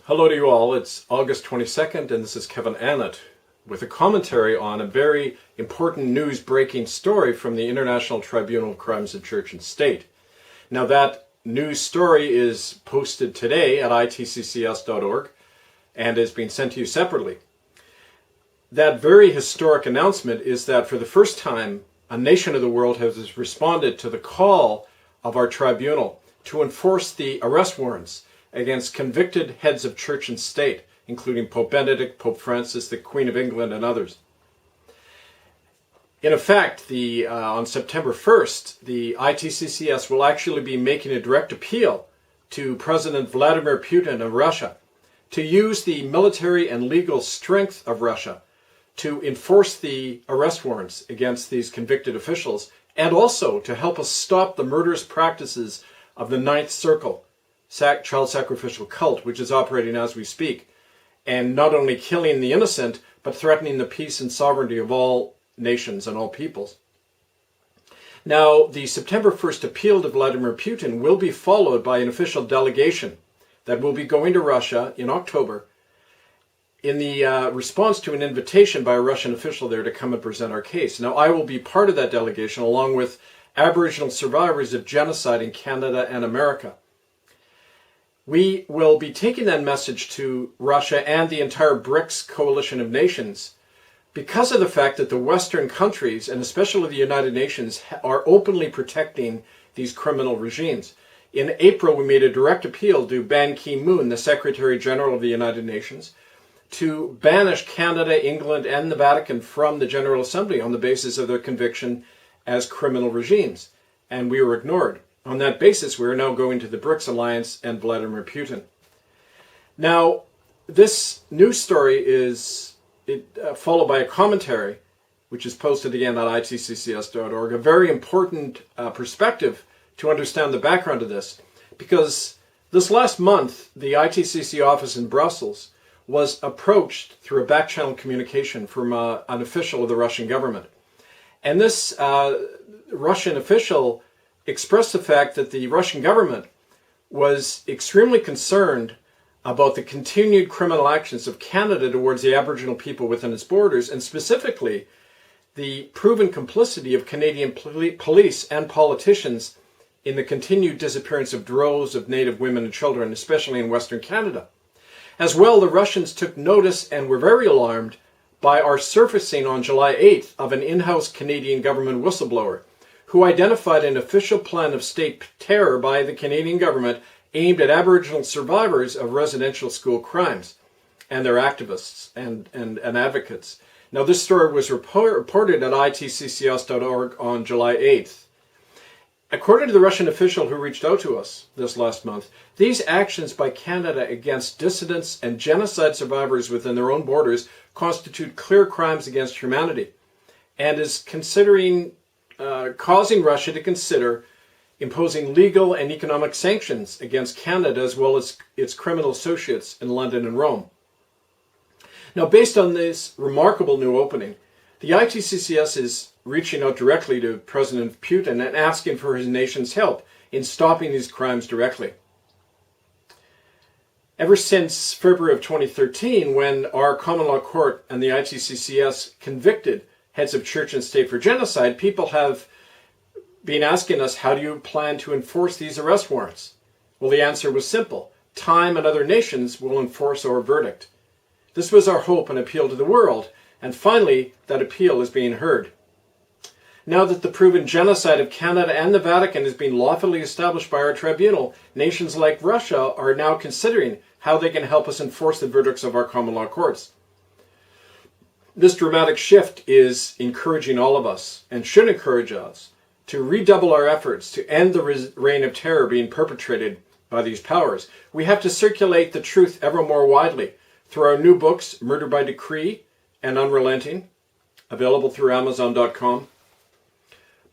Hello to you all. It's August 22nd and this is Kevin Annett with a commentary on a very important news breaking story from the International Tribunal of Crimes of Church and State. Now that news story is posted today at ITCCS.org and is being sent to you separately. That very historic announcement is that for the first time a nation of the world has responded to the call of our tribunal to enforce the arrest warrants against convicted heads of church and state, including Pope Benedict, Pope Francis, the Queen of England, and others. In effect, on September 1st, the ITCCS will actually be making a direct appeal to President Vladimir Putin of Russia to use the military and legal strength of Russia to enforce the arrest warrants against these convicted officials, and also to help us stop the murderous practices of the Ninth Circle child sacrificial cult, which is operating as we speak, and not only killing the innocent, but threatening the peace and sovereignty of all nations and all peoples. Now, the September 1st appeal to Vladimir Putin will be followed by an official delegation that will be going to Russia in October in the response to an invitation by a Russian official there to come and present our case. Now, I will be part of that delegation along with Aboriginal survivors of genocide in Canada and America. We will be taking that message to Russia and the entire BRICS coalition of nations because of the fact that the Western countries, and especially the United Nations, are openly protecting these criminal regimes. In April, we made a direct appeal to Ban Ki-moon, the Secretary General of the United Nations, to banish Canada, England, and the Vatican from the General Assembly on the basis of their conviction as criminal regimes. And we were ignored. On that basis, we are now going to the BRICS Alliance and Vladimir Putin. Now, this news story is followed by a commentary, which is posted again at itccs.org, a very important perspective to understand the background of this, because this last month, the ITCC office in Brussels was approached through a back-channel communication from an official of the Russian government. And this Russian official expressed the fact that the Russian government was extremely concerned about the continued criminal actions of Canada towards the Aboriginal people within its borders, and specifically the proven complicity of Canadian police and politicians in the continued disappearance of droves of Native women and children, especially in Western Canada. As well, the Russians took notice and were very alarmed by our surfacing on July 8th of an in-house Canadian government whistleblower who identified an official plan of state terror by the Canadian government aimed at Aboriginal survivors of residential school crimes and their activists and advocates. Now, this story was reported at itccs.org on July 8th. According to the Russian official who reached out to us this last month, these actions by Canada against dissidents and genocide survivors within their own borders constitute clear crimes against humanity, and is causing Russia to consider imposing legal and economic sanctions against Canada as well as its criminal associates in London and Rome. Now, based on this remarkable new opening, the ITCCS is reaching out directly to President Putin and asking for his nation's help in stopping these crimes directly. Ever since February of 2013, when our common law court and the ITCCS convicted heads of church and state for genocide, people have been asking us, how do you plan to enforce these arrest warrants? Well, the answer was simple. Time and other nations will enforce our verdict. This was our hope and appeal to the world, and finally, that appeal is being heard. Now that the proven genocide of Canada and the Vatican has been lawfully established by our tribunal, nations like Russia are now considering how they can help us enforce the verdicts of our common law courts. This dramatic shift is encouraging all of us, and should encourage us, to redouble our efforts to end the reign of terror being perpetrated by these powers. We have to circulate the truth ever more widely through our new books, Murder by Decree and Unrelenting, available through Amazon.com.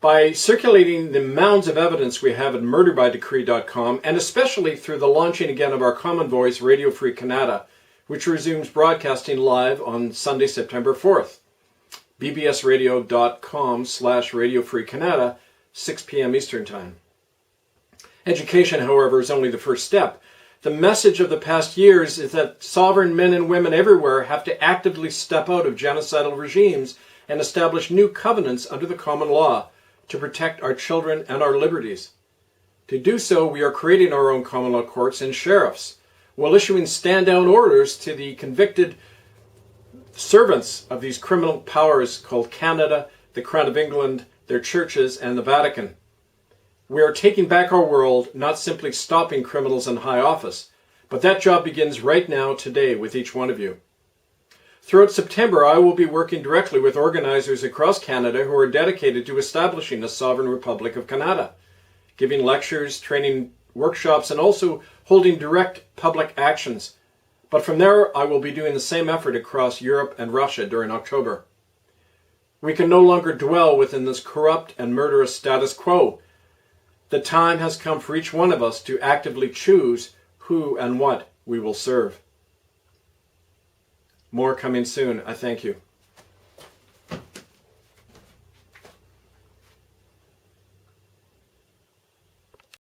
By circulating the mounds of evidence we have at murderbydecree.com, and especially through the launching again of our common voice, Radio Free Canada, which resumes broadcasting live on Sunday, September 4th. bbsradio.com/Radio Free Canada, 6 p.m. Eastern Time. Education, however, is only the first step. The message of the past years is that sovereign men and women everywhere have to actively step out of genocidal regimes and establish new covenants under the common law to protect our children and our liberties. To do so, we are creating our own common law courts and sheriffs, while issuing stand-down orders to the convicted servants of these criminal powers called Canada, the Crown of England, their churches, and the Vatican. We are taking back our world, not simply stopping criminals in high office, but that job begins right now, today, with each one of you. Throughout September, I will be working directly with organizers across Canada who are dedicated to establishing a sovereign Republic of Canada, giving lectures, training workshops, and also holding direct public actions. But from there, I will be doing the same effort across Europe and Russia during October. We can no longer dwell within this corrupt and murderous status quo. The time has come for each one of us to actively choose who and what we will serve. More coming soon. I thank you.